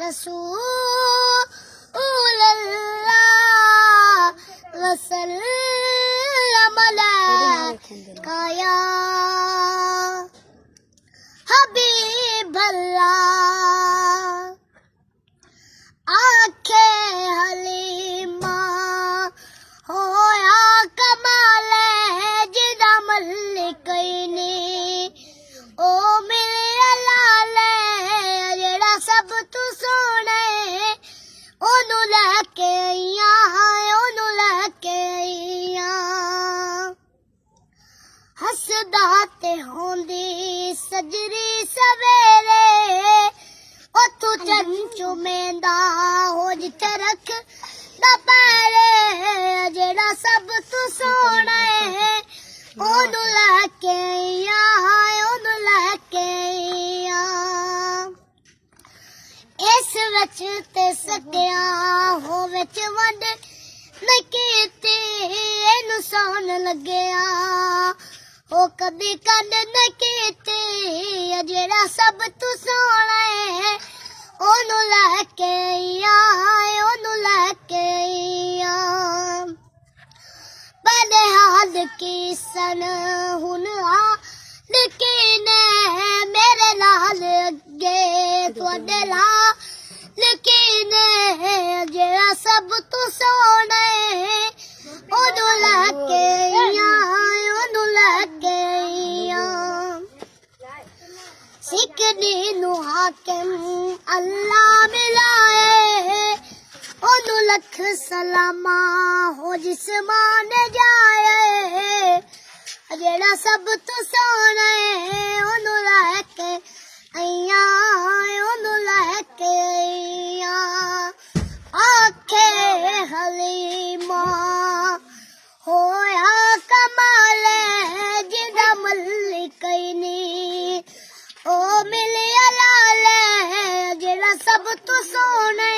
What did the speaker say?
रसूलल्लाह वसल्लम अलैका या हबीबल्लाह। आखे हलीमा होया कमाल जिदा मलिक नी ओ मेरे लाले जेड़ा सब तू सोने ओनू लैके आईयां ओनू लैके आईयां। हसदा ते होंदी सजरी सवेरे ओथू चंचू मेंदा हो जिथे रख दपैरे जेड़ा सब तू सोना ओनू लैके आईयां ओनू लैके आईयां। इस विच ते सकिया हो विच वंड नहीं कीती इनू सौन लगया ओ कदी कंड नहीं कीती जेड़ा सब तू सोना ओनू लैके आईयां ओनू लैके आईयां। बड़े हाल की सन हुन हाल की ने मेरे लाल अगे तुहाडे लाल की ने जेड़ा सब तू सोना ओनू लैके आईयां ओनू लैके आईयां। सिकदी नू हाकिम अल्लाह मिलाए ओनू लख सलामा हो जिसमान जाए जेड़ा सब तू सोना ओनू लैके आईयां ओनू लैके आईयां। आखे हलीमा होया कमाल जिदा मलिक नी ओ मिले लाले जेड़ा सब तू सोने